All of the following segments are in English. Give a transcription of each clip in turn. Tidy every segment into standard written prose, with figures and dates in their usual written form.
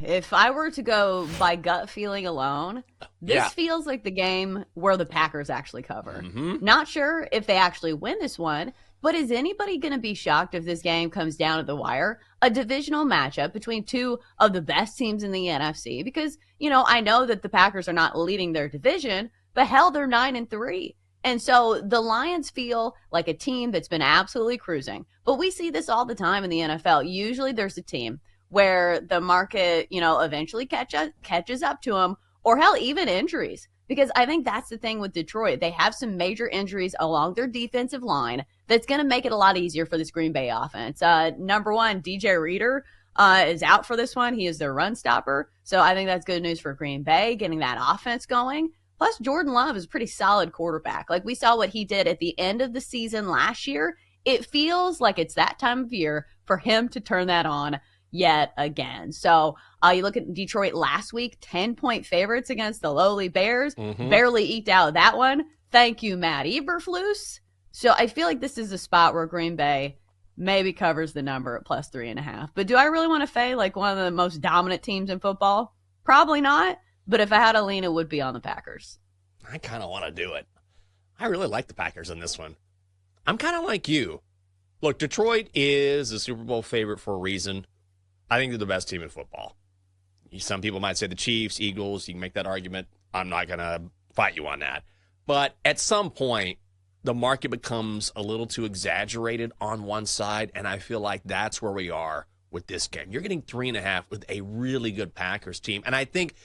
If I were to go by gut feeling alone, this feels like the game where the Packers actually cover. Not sure if they actually win this one, but is anybody going to be shocked if this game comes down to the wire? A divisional matchup between two of the best teams in the NFC, because, I know that the Packers are not leading their division, but hell, they're 9-3. And so the Lions feel like a team that's been absolutely cruising. But we see this all the time in the NFL. Usually there's a team where the market, eventually catches up to them, or hell, even injuries. Because I think that's the thing with Detroit. They have some major injuries along their defensive line that's going to make it a lot easier for this Green Bay offense. Number one, DJ Reader is out for this one. He is their run stopper. So I think that's good news for Green Bay, getting that offense going. Plus, Jordan Love is a pretty solid quarterback. Like, we saw what he did at the end of the season last year. It feels like it's that time of year for him to turn that on yet again. So you look at Detroit last week, 10-point favorites against the lowly Bears. Barely eked out that one. Thank you, Matt Eberflus. So I feel like this is a spot where Green Bay maybe covers the number at plus 3.5. But do I really want to fade like one of the most dominant teams in football? Probably not. But if I had a lean, it would be on the Packers. I kind of want to do it. I really like the Packers in this one. I'm kind of like you. Look, Detroit is a Super Bowl favorite for a reason. I think they're the best team in football. Some people might say the Chiefs, Eagles. You can make that argument. I'm not going to fight you on that. But at some point, the market becomes a little too exaggerated on one side, and I feel like that's where we are with this game. You're getting 3.5 with a really good Packers team. And I think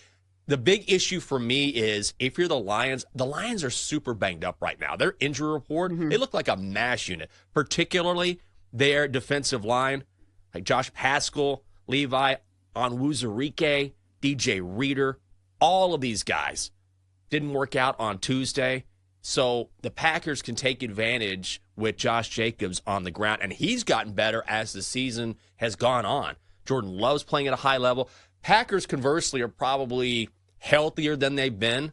the big issue for me is if you're the Lions are super banged up right now. Their injury report, they look like a mash unit, particularly their defensive line, like Josh Paschal, Levi Onwuzurike, DJ Reader, all of these guys didn't work out on Tuesday. So the Packers can take advantage with Josh Jacobs on the ground, and he's gotten better as the season has gone on. Jordan Love's playing at a high level. Packers, conversely, are probably healthier than they've been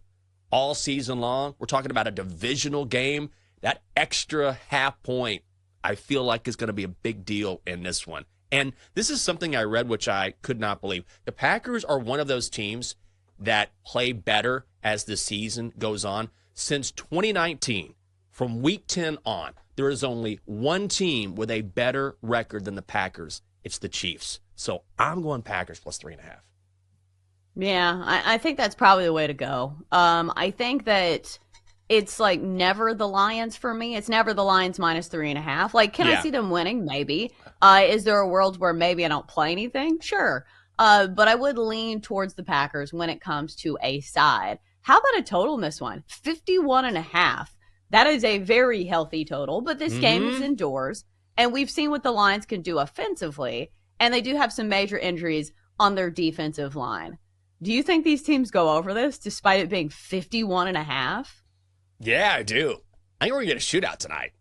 all season long. We're talking about a divisional game. That extra half point, I feel like, is going to be a big deal in this one. And this is something I read, which I could not believe. The Packers are one of those teams that play better as the season goes on. Since 2019, from week 10 on, there is only one team with a better record than the Packers. It's the Chiefs. So I'm going Packers plus 3.5. Yeah, I think that's probably the way to go. I think that it's like never the Lions for me. It's never the Lions minus 3.5. Like, can I see them winning? Maybe. Is there a world where maybe I don't play anything? Sure. But I would lean towards the Packers when it comes to a side. How about a total in this one? 51.5. That is a very healthy total, but this game is indoors, and we've seen what the Lions can do offensively, and they do have some major injuries on their defensive line. Do you think these teams go over this despite it being 51.5? Yeah, I do. I think we're going to get a shootout tonight.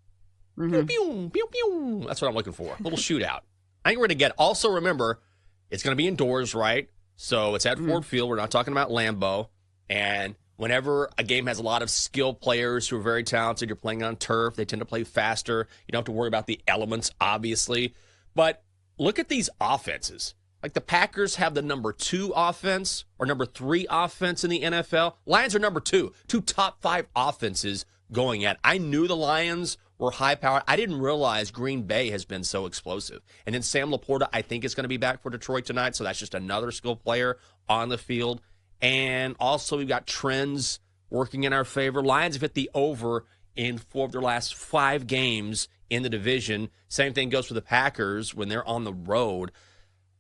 Pew, pew, pew, pew. That's what I'm looking for. A little shootout. I think we're going to get, also remember, it's going to be indoors, right? So it's at Ford Field. We're not talking about Lambeau. And whenever a game has a lot of skilled players who are very talented, you're playing on turf, they tend to play faster. You don't have to worry about the elements, obviously. But look at these offenses. Like the Packers have the number 2 offense or number 3 offense in the NFL. Lions are number 2. 2 top 5 offenses going at. I knew the Lions were high-powered. I didn't realize Green Bay has been so explosive. And then Sam Laporta, I think, is going to be back for Detroit tonight, so that's just another skilled player on the field. And also we've got trends working in our favor. Lions have hit the over in 4 of their last 5 games in the division. Same thing goes for the Packers when they're on the road.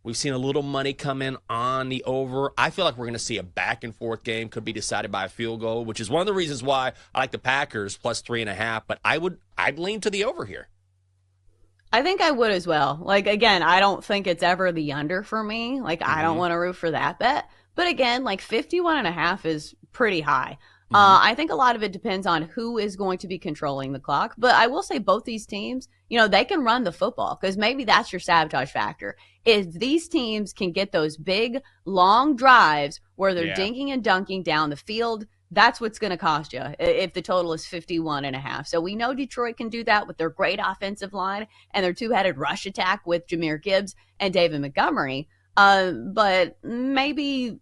We've seen a little money come in on the over. I feel like we're going to see a back-and-forth game. Could be decided by a field goal, which is one of the reasons why I like the Packers plus 3.5. But I'd lean to the over here. I think I would as well. Like, again, I don't think it's ever the under for me. Like, I don't want to root for that bet. But again, like 51.5 is pretty high. I think a lot of it depends on who is going to be controlling the clock. But I will say both these teams, they can run the football because maybe that's your sabotage factor. If these teams can get those big, long drives where they're dinking and dunking down the field, that's what's going to cost you if the total is 51.5. So we know Detroit can do that with their great offensive line and their 2-headed rush attack with Jahmyr Gibbs and David Montgomery. But maybe,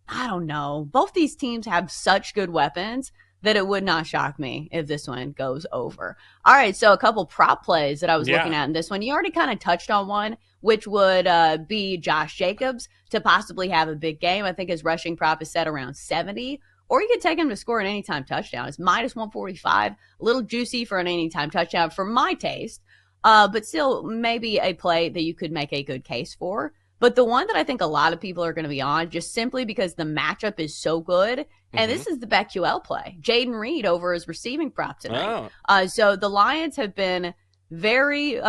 I don't know. Both these teams have such good weapons that it would not shock me if this one goes over. All right, so a couple prop plays that I was looking at in this one. You already kind of touched on one, which would be Josh Jacobs to possibly have a big game. I think his rushing prop is set around 70. Or you could take him to score an anytime touchdown. It's minus 145. A little juicy for an anytime touchdown for my taste. But still maybe a play that you could make a good case for. But the one that I think a lot of people are going to be on, just simply because the matchup is so good, and this is the BetQL play. Jayden Reed over his receiving prop tonight. So the Lions have been a very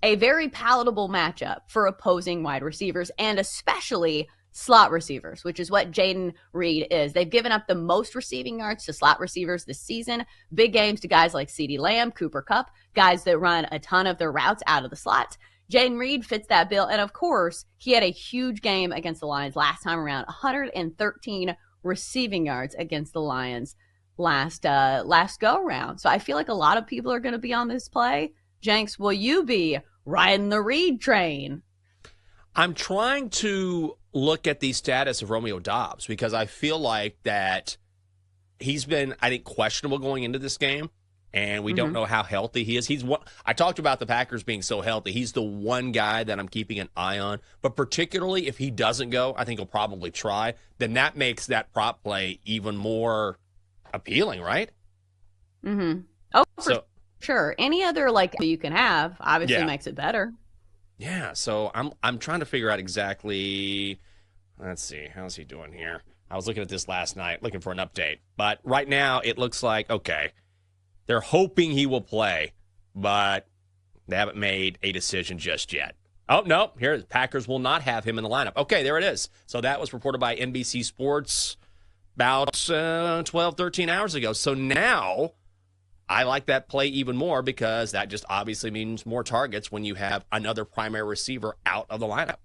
palatable matchup for opposing wide receivers, and especially slot receivers, which is what Jayden Reed is. They've given up the most receiving yards to slot receivers this season. Big games to guys like CeeDee Lamb, Cooper Kupp, guys that run a ton of their routes out of the slot. Jayden Reed fits that bill. And of course, he had a huge game against the Lions last time around, 113 receiving yards against the Lions last go round. So I feel like a lot of people are going to be on this play. Jenks, will you be riding the Reed train? I'm trying to look at the status of Romeo Doubs because I feel like that he's been, I think, questionable going into this game. And we don't know how healthy he is. He's one. I talked about the Packers being so healthy. He's the one guy that I'm keeping an eye on. But particularly if he doesn't go, I think he'll probably try. Then that makes that prop play even more appealing, right? Oh, for sure. Any other like you can have obviously makes it better. Yeah. So I'm trying to figure out exactly. Let's see. How's he doing here? I was looking at this last night, looking for an update. But right now it looks like okay. They're hoping he will play, but they haven't made a decision just yet. Oh, no, here, the Packers will not have him in the lineup. Okay, there it is. So that was reported by NBC Sports about 12, 13 hours ago. So now I like that play even more because that just obviously means more targets when you have another primary receiver out of the lineup.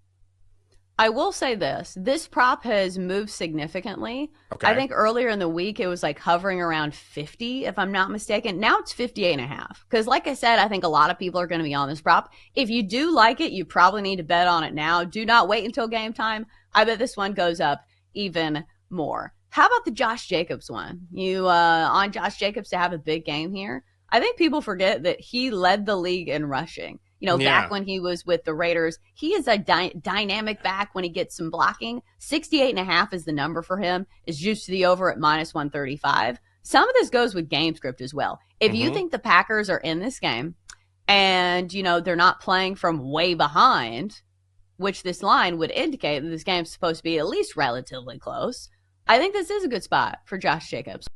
I will say this prop has moved significantly. Okay. I think earlier in the week it was like hovering around 50, if I'm not mistaken. Now it's 58.5. Because like I said, I think a lot of people are going to be on this prop. If you do like it, you probably need to bet on it now. Do not wait until game time. I bet this one goes up even more. How about the Josh Jacobs one? You on Josh Jacobs to have a big game here? I think people forget that he led the league in rushing. Back when he was with the Raiders, he is a dynamic back when he gets some blocking. 68.5 is the number for him. Is juiced to the over at minus 135. Some of this goes with game script as well. If you think the Packers are in this game and, they're not playing from way behind, which this line would indicate that this game is supposed to be at least relatively close, I think this is a good spot for Josh Jacobs.